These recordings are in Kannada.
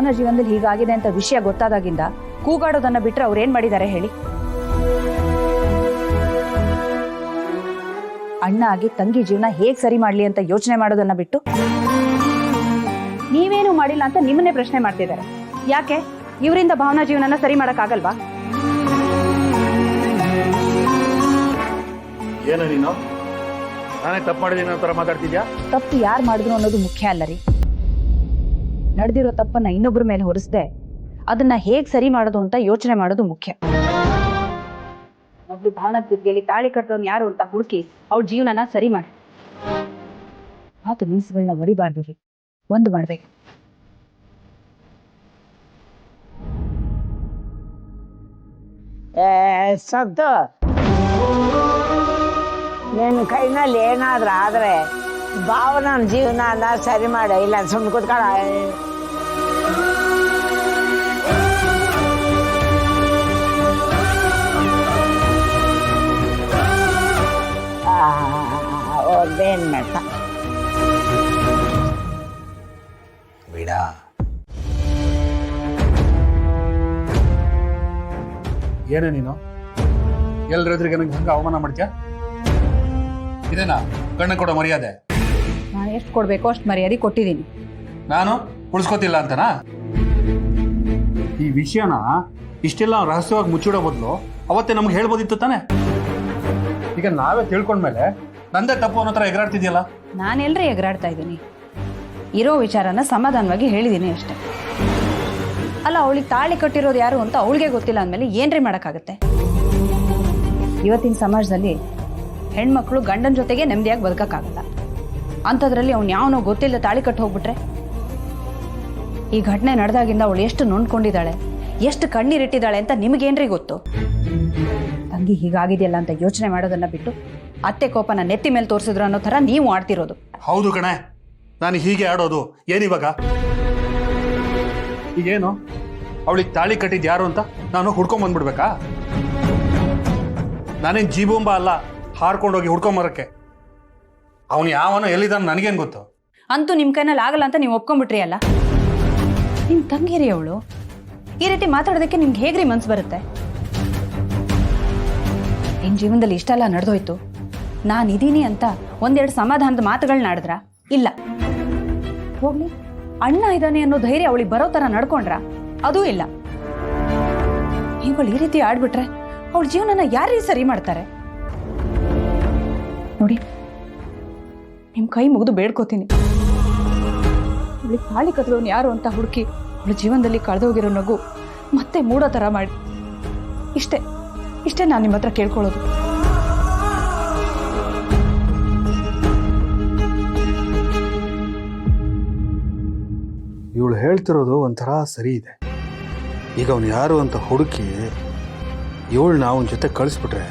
ಭಾವನಾ ಜೀವನದಲ್ಲಿ ಹೀಗಾಗಿದೆ ಅಂತ ವಿಷಯ ಗೊತ್ತಾದಾಗಿಂದ ಕೂಗಾಡೋದನ್ನ ಬಿಟ್ರೆ ಅವ್ರು ಏನ್ ಮಾಡಿದ್ದಾರೆ ಹೇಳಿ? ಅಣ್ಣ ಆಗಿ ತಂಗಿ ಜೀವನ ಹೇಗ್ ಸರಿ ಮಾಡ್ಲಿ ಅಂತ ಯೋಚನೆ ಮಾಡೋದನ್ನ ಬಿಟ್ಟು ನೀವೇನು ಮಾಡಿಲ್ಲ ಅಂತ ನಿಮ್ಮನ್ನೇ ಪ್ರಶ್ನೆ ಮಾಡ್ತಿದ್ದಾರೆ. ಯಾಕೆ ಇವರಿಂದ ಭಾವನಾ ಜೀವನನ ಸರಿ ಮಾಡಕ್ಕಾಗಲ್ವಾ? ಏನು ನೀನು ನಾನೇ ತಪ್ಪು ಮಾಡಿದೀನಿ ಅನ್ನೋ ಥರ ಮಾತಾಡ್ತಿದ್ಯಾ? ತಪ್ಪು ಯಾರು ಮಾಡಿದ್ರು ಅನ್ನೋದು ಮುಖ್ಯ ಅಲ್ಲ ರೀ. ನಡೆದಿರೋ ತಪ್ಪನ್ನ ಇನ್ನೊಬ್ಬರ ಮೇಲೆ ಹೊರಿಸದೆ ಅದನ್ನ ಹೇಗ್ ಸರಿ ಮಾಡೋದು ಅಂತ ಯೋಚನೆ ಮಾಡೋದು ಮುಖ್ಯ. ಒಬ್ಳು ಭಾವನಾ ತಿರ್ಗೇಳಿ ತಾಳಿ ಕಟ್ಟೋನ್ ಯಾರು ಅಂತ ಹುಡುಕಿ ಅವ್ಳ ಜೀವನನ ಸರಿ ಮಾಡಿ ಮಾತು ಮೀಸುಗಳನ್ನ ಹೊಡಿಬಾರ್ದು ರೀ. ಒಂದು ಮಾಡ್ಬೇಕು. ಸಂತು, ನಿನ್ನ ಕೈನಲ್ಲಿ ಏನಾದ್ರೂ ಆದ್ರೆ ಭಾವನ ಜೀವನ ಸರಿ ಮಾಡ, ಇಲ್ಲ ಸುಮ್ಮನೆ ಕೂತ್ಕೊಳ್ಳ. ಅವ್ರದ್ದೇನು ಮಾಡ್ತಾ ಬೇಡ. ಏನೇ ನೀನು ಎಲ್ರ ಎದುರಿಗೆ ನನಗೆ ಹಂಗೆ ಅವಮಾನ ಮಾಡ್ತೀಯ? ಇದೇನಾ ಕಣ್ಣು ಕೊಡೋ ಮರ್ಯಾದೆ? ನಾನು ಎಷ್ಟು ಕೊಡ್ಬೇಕೋ ಅಷ್ಟು ಮರ್ಯಾದೆ ಕೊಟ್ಟಿದ್ದೀನಿ. ನಾನು ಉಳಿಸ್ಕೋತಿಲ್ಲ ಅಂತನಾ? ಈ ವಿಷಯನ ಇಷ್ಟೆಲ್ಲ ರಹಸ್ಯವಾಗಿ ಮುಚ್ಚಿಡೋ ಬದಲು ಅವತ್ತೇ ನಮ್ಗೆ ಹೇಳ್ಬೋದಿತ್ತು ತಾನೆ. ಈಗ ನಾವೇ ತಿಳ್ಕೊಂಡ್ಮೇಲೆ ನಂದೇ ತಪ್ಪು ಅನ್ನೋ ಥರ ಎಗರಾಡ್ತಿದ್ಯಲ್ಲ. ನಾನೆಲ್ಲರೂ ಎಗರಾಡ್ತಾ ಇದ್ದೀನಿ. ಇರೋ ವಿಚಾರನ ಸಮಾಧಾನವಾಗಿ ಹೇಳಿದ್ದೀನಿ ಅಷ್ಟೆ. ಅಲ್ಲ, ಅವಳಿಗೆ ತಾಳಿ ಕಟ್ಟಿರೋದು ಯಾರು ಅಂತ ಅವಳಿಗೆ ಗೊತ್ತಿಲ್ಲ ಅಂದಮೇಲೆ ಏನ್ರಿ ಮಾಡೋಕ್ಕಾಗತ್ತೆ? ಇವತ್ತಿನ ಸಮಾಜದಲ್ಲಿ ಹೆಣ್ಮಕ್ಳು ಗಂಡನ ಜೊತೆಗೆ ನೆಮ್ಮದಿಯಾಗಿ ಬದುಕಕ್ಕಾಗಲ್ಲ. ಅಂಥದ್ರಲ್ಲಿ ಅವ್ನು ಯಾವನೋ ಗೊತ್ತಿಲ್ಲ ತಾಳಿ ಕಟ್ಟು ಹೋಗ್ಬಿಟ್ರೆ? ಈ ಘಟನೆ ನಡೆದಾಗಿಂದ ಅವಳು ಎಷ್ಟು ನೊಂದ್ಕೊಂಡಿದ್ದಾಳೆ, ಎಷ್ಟು ಕಣ್ಣೀರಿಟ್ಟಿದ್ದಾಳೆ ಅಂತ ನಿಮಗೇನ್ರಿ ಗೊತ್ತು? ತಂಗಿ ಹೀಗಾಗಿದೆಯಲ್ಲ ಅಂತ ಯೋಚನೆ ಮಾಡೋದನ್ನ ಬಿಟ್ಟು ಅತ್ತೆ ಕೋಪನ ನೆತ್ತಿ ಮೇಲೆ ತೋರಿಸಿದ್ರು ಅನ್ನೋ ಥರ ನೀವು ಆಡ್ತಿರೋದು. ಹೌದು ಕಣೆ, ನಾನು ಹೀಗೆ ಆಡೋದು. ಏನಿವಾಗ ಈಗೇನು ಅವಳಿಗೆ ತಾಳಿ ಕಟ್ಟಿದ್ ಯಾರು ಅಂತ ನಾನು ಹುಡ್ಕೊಂಡ್ ಬಂದ್ಬಿಡ್ಬೇಕಾ? ನಾನೇನು ಜೀಬುಂಬ ಅಲ್ಲ ಹಾರ್ಕೊಂಡೋಗಿ ಹುಡ್ಕೊಂಬರಕ್ಕೆ. ಅವನು ಯಾವನೋ ಎಲ್ಲಿದ್ದಾನ ನನಗೇನು ಗೊತ್ತು? ಅಂತೂ ನಿಮ್ಮ ಕೈನಲ್ಲಿ ಆಗಲ್ಲ ಅಂತ ನೀವು ಒಪ್ಕೊಂಡ್ಬಿಟ್ರಿ ಅಲ್ಲ. ನಿಮ್ಮ ತಂಗಿರಿ ಅವಳು. ಈ ರೀತಿ ಮಾತಾಡೋದಕ್ಕೆ ನಿಮ್ಗೆ ಹೇಗ್ರಿ ಮನ್ಸು ಬರುತ್ತೆ? ನಿನ್ನ ಜೀವನದಲ್ಲಿ ಇಷ್ಟೆಲ್ಲ ನಡೆದೋಯ್ತು, ನಾನಿದ್ದೀನಿ ಅಂತ ಒಂದೆರಡು ಸಮಾಧಾನದ ಮಾತುಗಳನ್ನ ಆಡಿದ್ರ? ಇಲ್ಲ. ಹೋಗ್ಲಿ, ಅಣ್ಣ ಇದ್ದಾನೆ ಅನ್ನೋ ಧೈರ್ಯ ಅವಳಿಗೆ ಬರೋ ಥರ ನಡ್ಕೊಂಡ್ರ? ಅದೂ ಇಲ್ಲ. ಇವಳು ಈ ರೀತಿ ಆಡ್ಬಿಟ್ರೆ ಅವಳ ಜೀವನನ ಯಾರೀ ಸರಿ ಮಾಡ್ತಾರೆ? ನೋಡಿ, ನಿಮ್ಮ ಕೈ ಮುಗಿದು ಬೇಡ್ಕೋತೀನಿ, ಅವಳಿಗೆ ತಾಳಿ ಕಟ್ಟೋನು ಯಾರು ಅಂತ ಹುಡುಕಿ ಅವಳ ಜೀವನದಲ್ಲಿ ಕಳೆದೋಗಿರೋ ನಗು ಮತ್ತೆ ಮೂಡೋ ಥರ ಮಾಡಿ. ಇಷ್ಟೇ ನಾನು ನಿಮ್ಮ ಹತ್ರ ಕೇಳ್ಕೊಳ್ಳೋದು. ಇವಳು ಹೇಳ್ತಿರೋದು ಒಂಥರ ಸರಿ ಇದೆ. ಈಗ ಅವನು ಯಾರು ಅಂತ ಹುಡುಕಿ ಇವಳನ್ನ ಅವನ ಜೊತೆ ಕಳಿಸ್ಬಿಟ್ರೆ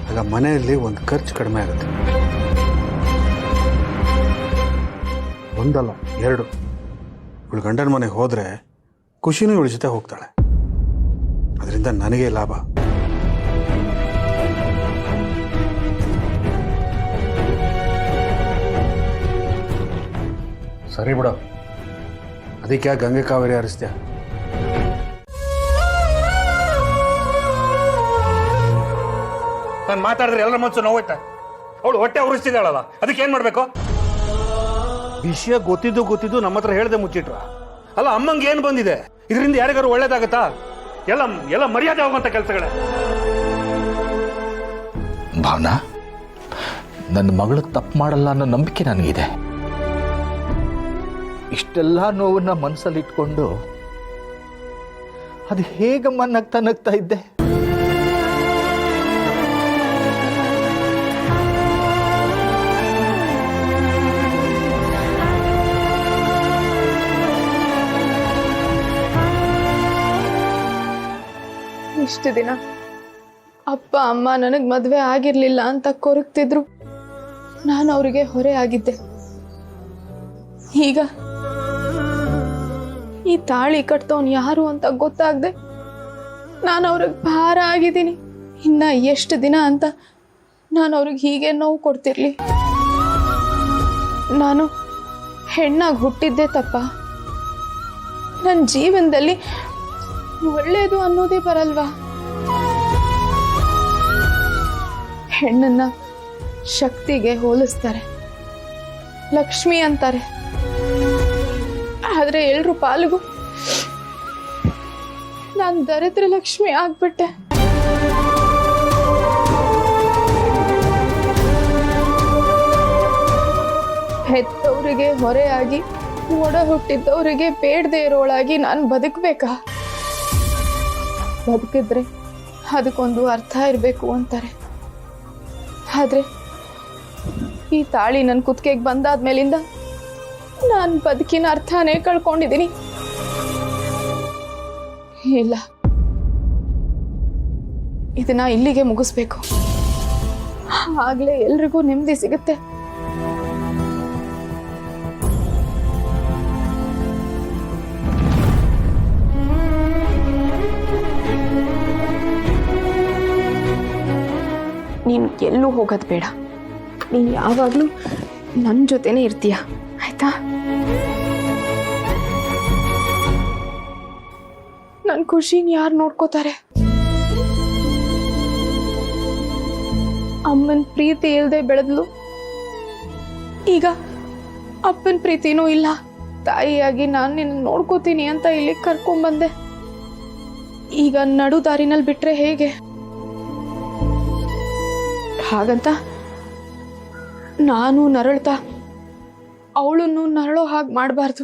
ಆಗ ಮನೆಯಲ್ಲಿ ಒಂದು ಖರ್ಚು ಕಡಿಮೆ ಆಗುತ್ತೆ. ಒಂದಲ್ಲ ಎರಡು. ಇವಳು ಗಂಡನ ಮನೆಗೆ ಹೋದರೆ ಖುಷಿನೂ ಇವಳ ಜೊತೆ ಹೋಗ್ತಾಳೆ. ಅದರಿಂದ ನನಗೆ ಲಾಭ. ಸರಿ ಬಿಡು, ಅದಕ್ಕೆ ಗಂಗೆ ಕಾವೇರಿ ಹರಿಸ್ತೀಯ? ನಾನು ಮಾತಾಡಿದ್ರೆ ಎಲ್ಲರ ಮನಸ್ಸು ನೋವಾಯ್ತಾ? ಅವಳು ಹೊಟ್ಟೆ ಉರಿಸ್ತಿದ್ದಾಳಲ್ಲ, ಅದಕ್ಕೆ ಏನ್ ಮಾಡ್ಬೇಕು? ವಿಷಯ ಗೊತ್ತಿದ್ದು ನಮ್ಮ ಹತ್ರ ಹೇಳ್ದೆ ಮುಚ್ಚಿಟ್ರ ಅಲ್ಲ. ಅಮ್ಮಂಗೆ ಏನ್ ಬಂದಿದೆ? ಇದರಿಂದ ಯಾರಿಗಾರು ಒಳ್ಳೇದಾಗತ್ತಾ? ಎಲ್ಲ ಮರ್ಯಾದೆ ಹೋಗುವಂತ ಕೆಲಸಗಳೇ. ಭಾವನಾ, ನನ್ನ ಮಗಳು ತಪ್ಪು ಮಾಡಲ್ಲ ಅನ್ನೋ ನಂಬಿಕೆ ನನಗಿದೆ. ಇಷ್ಟೆಲ್ಲ ನೋವನ್ನ ಮನಸ್ಸಲ್ಲಿ ಇಟ್ಕೊಂಡು ಅದು ಹೇಗಮ್ಮ ನಗ್ತಾ ಇದ್ದೆ? ಇಷ್ಟು ದಿನ ಅಪ್ಪ ಅಮ್ಮ ನನಗೆ ಮದುವೆ ಆಗಿರ್ಲಿಲ್ಲ ಅಂತ ಕೊರಗ್ತಿದ್ರು. ನಾನು ಅವರಿಗೆ ಹೊರೆ ಆಗಿದ್ದೆ. ಈಗ ಈ ತಾಳಿ ಕಟ್ತವನ್ ಯಾರು ಅಂತ ಗೊತ್ತಾಗದೆ ನಾನು ಅವ್ರಿಗೆ ಭಾರ ಆಗಿದ್ದೀನಿ. ಇನ್ನ ಎಷ್ಟು ದಿನ ಅಂತ ನಾನು ಅವ್ರಿಗೆ ಹೀಗೆ ನೋವು ಕೊಡ್ತಿರ್ಲಿ? ನಾನು ಹೆಣ್ಣಾಗಿ ಹುಟ್ಟಿದ್ದೆ ತಪ್ಪ. ನನ್ನ ಜೀವನದಲ್ಲಿ ಒಳ್ಳೇದು ಅನ್ನೋದೇ ಬರಲ್ವಾ? ಹೆಣ್ಣನ್ನ ಶಕ್ತಿಗೆ ಹೋಲಿಸ್ತಾರೆ, ಲಕ್ಷ್ಮಿ ಅಂತಾರೆ. ಆದ್ರೆ ಎಲ್ರು ಪಾಲಿಗೂ ನಾನು ದರಿದ್ರ ಲಕ್ಷ್ಮಿ ಆಗ್ಬಿಟ್ಟೆ. ಹೆತ್ತವರಿಗೆ ಹೊರೆಯಾಗಿ ಒಡ ಹುಟ್ಟಿದ್ದವರಿಗೆ ಬೇಡದೆ ಇರೋಳಾಗಿ ನಾನು ಬದುಕಬೇಕಾ? ಬದುಕಿದ್ರೆ ಅದಕ್ಕೊಂದು ಅರ್ಥ ಇರಬೇಕು ಅಂತಾರೆ. ಆದ್ರೆ ಈ ತಾಳಿ ನನ್ನ ಕುತ್ತಿಗೆಗೆ ಬಂದಾದ್ಮೇಲಿಂದ ನಾನು ಬದುಕಿನ ಅರ್ಥನೇ ಕಳ್ಕೊಂಡಿದ್ದೀನಿ. ಇಲ್ಲ, ಇದನ್ನ ಇಲ್ಲಿಗೆ ಮುಗಿಸ್ಬೇಕು. ಆಗ್ಲೇ ಎಲ್ರಿಗೂ ನೆಮ್ಮದಿ ಸಿಗುತ್ತೆ. ನೀನು ಎಲ್ಲೂ ಹೋಗೋದು ಬೇಡ. ನೀನು ಯಾವಾಗಲೂ ನನ್ನ ಜೊತೆನೇ ಇರ್ತೀಯ, ಆಯ್ತಾ? ನನ್ನ ಖುಷಿನ ಯಾರು ನೋಡ್ಕೋತಾರೆ? ಅಮ್ಮನ ಪ್ರೀತಿ ಇಲ್ಲದೆ ಬೆಳೆದ್ಲು, ಈಗ ಅಪ್ಪನ ಪ್ರೀತಿನೂ ಇಲ್ಲ. ತಾಯಿಯಾಗಿ ನಾನು ನಿನ್ನ ನೋಡ್ಕೋತೀನಿ ಅಂತ ಇಲ್ಲಿ ಕರ್ಕೊಂಡ್ಬಂದೆ. ಈಗ ನಡು ದಾರಿನಲ್ಲಿ ಬಿಟ್ರೆ ಹೇಗೆ? ಹಾಗಂತ ನಾನು ನರಳ್ತಾ ಅವಳನ್ನು ನರಳೋ ಹಾಗೆ ಮಾಡಬಾರ್ದು.